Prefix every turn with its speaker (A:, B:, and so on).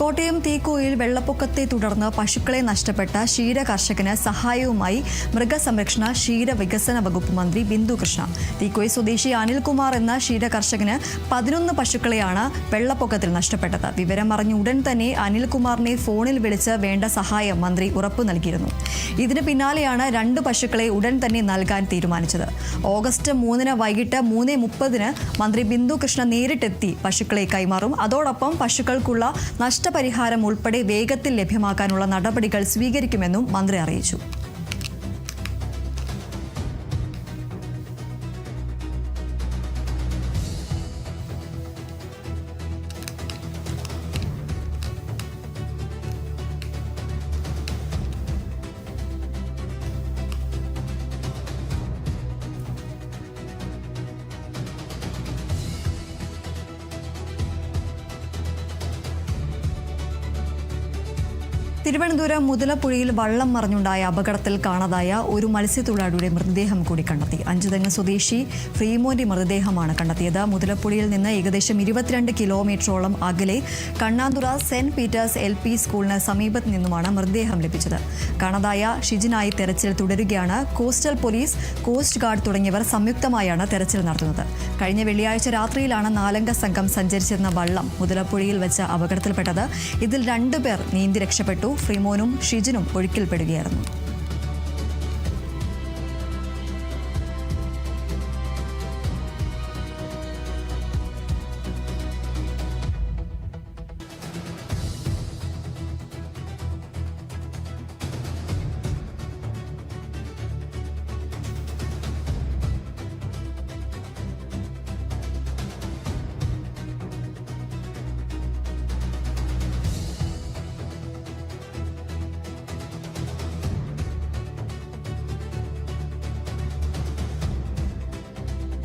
A: കോട്ടയം തീക്കോയിൽ വെള്ളപ്പൊക്കത്തെ തുടർന്ന് പശുക്കളെ നഷ്ടപ്പെട്ട ക്ഷീര കർഷകന് സഹായവുമായി മൃഗസംരക്ഷണ ക്ഷീരവികസന വകുപ്പ് മന്ത്രി ബിന്ദു കൃഷ്ണ. തീക്കോയി സ്വദേശി അനിൽകുമാർ എന്ന ക്ഷീര കർഷകന് 11 പശുക്കളെയാണ് വെള്ളപ്പൊക്കത്തിൽ നഷ്ടപ്പെട്ടത്. വിവരം അറിഞ്ഞ ഉടൻ തന്നെ അനിൽകുമാറിനെ ഫോണിൽ വിളിച്ച് വേണ്ട സഹായം മന്ത്രി ഉറപ്പു നൽകിയിരുന്നു. ഇതിന് പിന്നാലെയാണ് 2 പശുക്കളെ ഉടൻ തന്നെ നൽകാൻ തീരുമാനിച്ചത്. ഓഗസ്റ്റ് 3 വൈകിട്ട് 3:30 മന്ത്രി ബിന്ദു കൃഷ്ണ നേരിട്ടെത്തി പശുക്കളെ കൈമാറും. അതോടൊപ്പം പശുക്കൾക്കുള്ള നഷ്ടപരിഹാരം ഉൾപ്പെടെ വേഗത്തിൽ ലഭ്യമാക്കാനുള്ള നടപടികൾ സ്വീകരിക്കുമെന്നും മന്ത്രി അറിയിച്ചു. തിരുവനന്തപുരം മുതലപ്പുഴയിൽ വള്ളം മറിഞ്ഞുണ്ടായ അപകടത്തിൽ കാണാതായ ഒരു മത്സ്യത്തൊഴിലാളിയുടെ മൃതദേഹം കൂടി കണ്ടെത്തി. അഞ്ചുതെങ്ങ് സ്വദേശി ഫ്രീമോന്റെ മൃതദേഹമാണ് കണ്ടെത്തിയത്. മുതലപ്പുഴയിൽ നിന്ന് ഏകദേശം 22 കിലോമീറ്ററോളം അകലെ കണ്ണാന്തുറ സെന്റ് പീറ്റേഴ്സ് LP സ്കൂളിന് സമീപത്ത് നിന്നുമാണ് മൃതദേഹം ലഭിച്ചത്. കാണാതായ ഷിജിനായി തെരച്ചിൽ തുടരുകയാണ്. കോസ്റ്റൽ പോലീസ്, കോസ്റ്റ് ഗാർഡ് തുടങ്ങിയവർ സംയുക്തമായാണ് തെരച്ചിൽ നടത്തുന്നത്. കഴിഞ്ഞ വെള്ളിയാഴ്ച രാത്രിയിലാണ് 4-അംഗ സംഘം സഞ്ചരിച്ചിരുന്ന വള്ളം മുതലപ്പുഴയിൽ വെച്ച് അപകടത്തിൽപ്പെട്ടത്. ഇതിൽ 2 പേർ നീന്തി രക്ഷപ്പെട്ടു. ഫ്രീമോനും ഷിജിനും ഒഴുക്കിൽപ്പെടുകയായിരുന്നു.